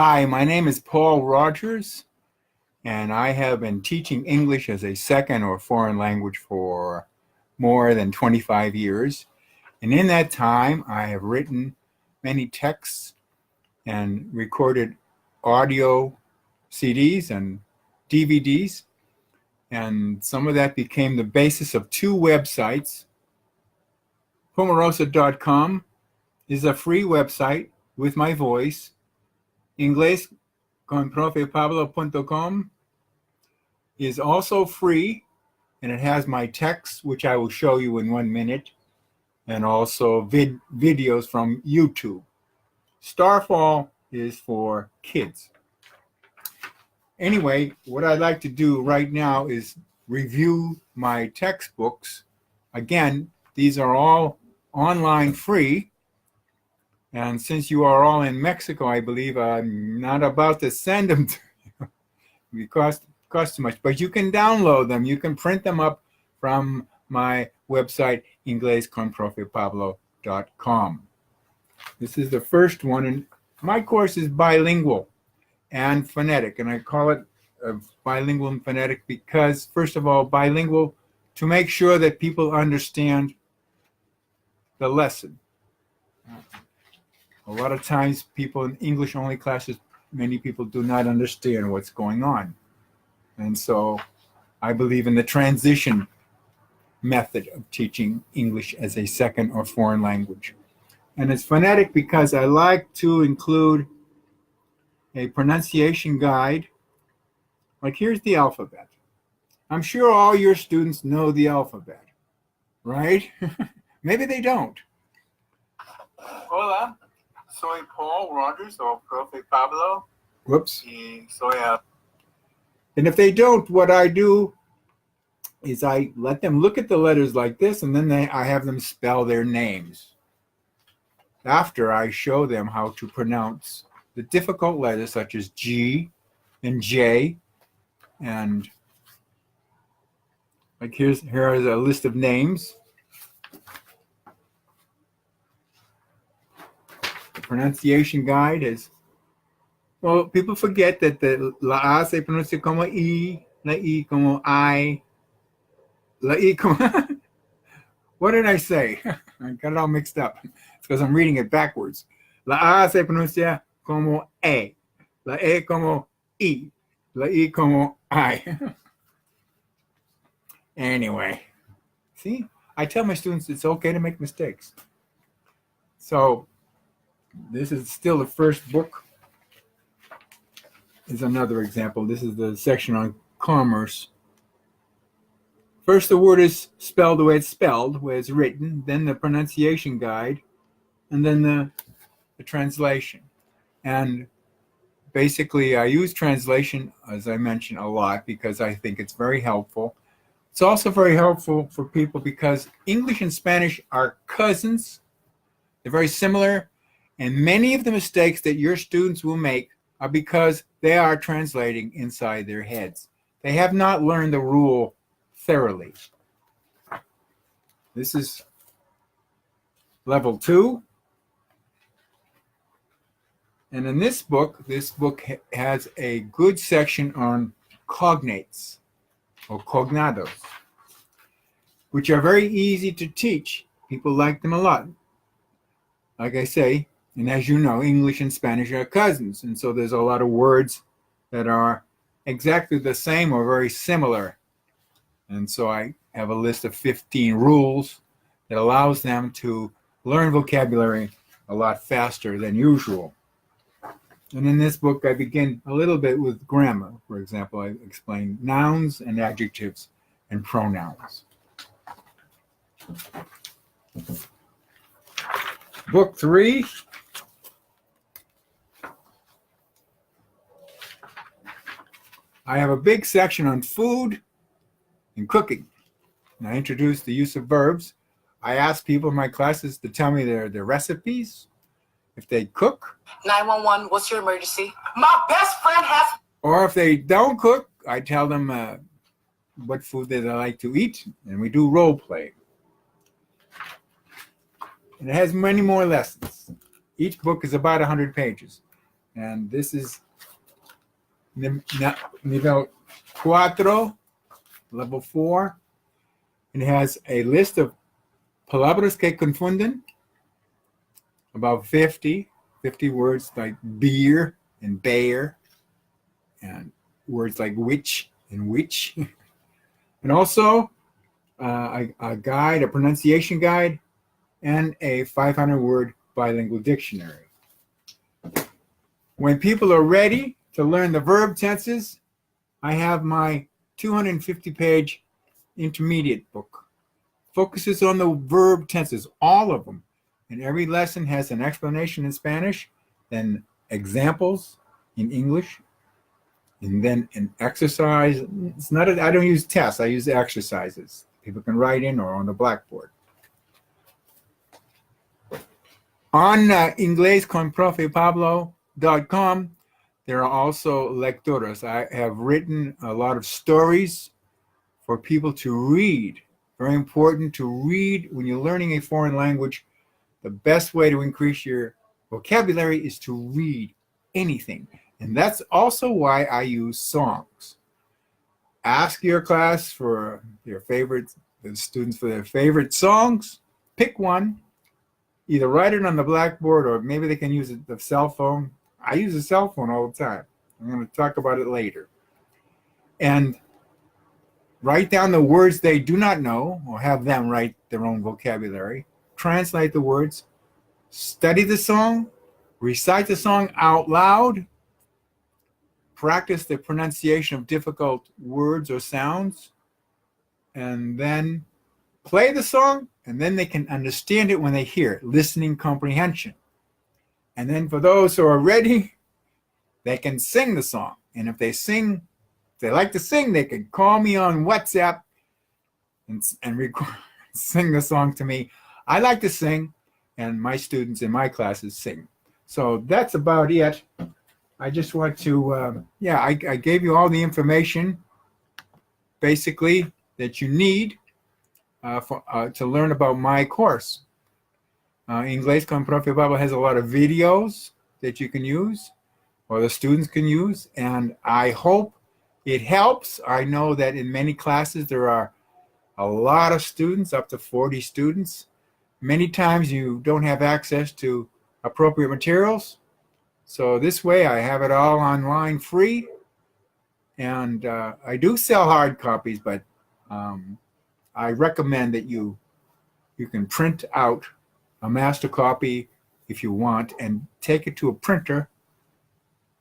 Hi, my name is Paul Rogers, and I have been teaching English as a second or foreign language for more than 25 years. And in that time, I have written many texts and recorded audio CDs and DVDs. And some of that became the basis of two websites. Pomarosa.com is a free website with my voice. Inglesconprofepablo.com is also free, and it has my texts, which I will show you in 1 minute, and also videos from YouTube. Starfall is for kids. Anyway, what I'd like to do right now is review my textbooks. Again, these are all online free. And since you are all in Mexico, I believe I'm not about to send them to you. It costs too much. But you can download them. You can print them up from my website, inglesconprofepablo.com. This is the first one. And my course is bilingual and phonetic. And I call it bilingual and phonetic because, first of all, bilingual to make sure that people understand the lesson. A lot of times people in English-only classes, many people do not understand what's going on. And so I believe in the transition method of teaching English as a second or foreign language. And it's phonetic because I like to include a pronunciation guide. Like here's the alphabet. I'm sure all your students know the alphabet, right? Maybe they don't. Hola. Soy Paul Rogers o Profe Pablo. Whoops. And if they don't, what I do is I let them look at the letters like this, and then I have them spell their names. After I show them how to pronounce the difficult letters such as G and J. And like here is a list of names. Pronunciation guide is, well, people forget that the la A se pronuncia como I, la I como I, la I como, what did I say? I got it all mixed up. It's because I'm reading it backwards. La A se pronuncia como E, la E como I, la I como I. Anyway, see, I tell my students it's okay to make mistakes. So, this is still the first book. Is another example. This is the section on commerce. First, the word is spelled the way it's spelled, the way it's written, then the pronunciation guide, and then the translation. And basically, I use translation, as I mentioned, a lot because I think it's very helpful. It's also very helpful for people because English and Spanish are cousins. They're very similar. And many of the mistakes that your students will make are because they are translating inside their heads. They have not learned the rule thoroughly. This is level 2. And in this book has a good section on cognates or cognados, which are very easy to teach. People like them a lot. Like I say, and as you know, English and Spanish are cousins. And so there's a lot of words that are exactly the same or very similar. And so I have a list of 15 rules that allows them to learn vocabulary a lot faster than usual. And in this book, I begin a little bit with grammar. For example, I explain nouns and adjectives and pronouns. Book 3. I have a big section on food and cooking. And I introduce the use of verbs. I ask people in my classes to tell me their recipes, if they cook. 911, what's your emergency? My best friend has... Or if they don't cook, I tell them what food they like to eat, and we do role play. And it has many more lessons. Each book is about 100 pages. And this is nivel 4, level 4. It has a list of palabras que confunden, about 50 words like beer and bear, and words like witch and witch. And also a guide, a pronunciation guide, and a 500-word bilingual dictionary. When people are ready to learn the verb tenses, I have my 250-page intermediate book. Focuses on the verb tenses, all of them. And every lesson has an explanation in Spanish, then examples in English, and then an exercise. It's not I don't use tests, I use exercises. People can write in or on the blackboard. On inglesconprofepablo.com, there are also lecturas. I have written a lot of stories for people to read. Very important to read when you're learning a foreign language. The best way to increase your vocabulary is to read anything. And that's also why I use songs. Ask your class for their favorite, the students for their favorite songs. Pick one. Either write it on the blackboard or maybe they can use the cell phone. I use a cell phone all the time. I'm going to talk about it later. And write down the words they do not know, or have them write their own vocabulary. Translate the words. Study the song. Recite the song out loud. Practice the pronunciation of difficult words or sounds. And then play the song, and then they can understand it when they hear it. Listening comprehension. And then for those who are ready, they can sing the song. And if they like to sing, they can call me on WhatsApp and record, sing the song to me. I like to sing, and my students in my classes sing. So that's about it. I just want to, I gave you all the information, basically, that you need to learn about my course. Inglés con Profe Pablo has a lot of videos that you can use, or the students can use, and I hope it helps. I know that in many classes there are a lot of students, up to 40 students. Many times you don't have access to appropriate materials. So this way I have it all online free. And I do sell hard copies, but I recommend that you can print out a master copy if you want and take it to a printer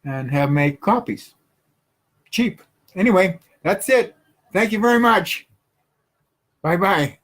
and have make copies. Cheap. Anyway, that's it. Thank you very much. Bye-bye.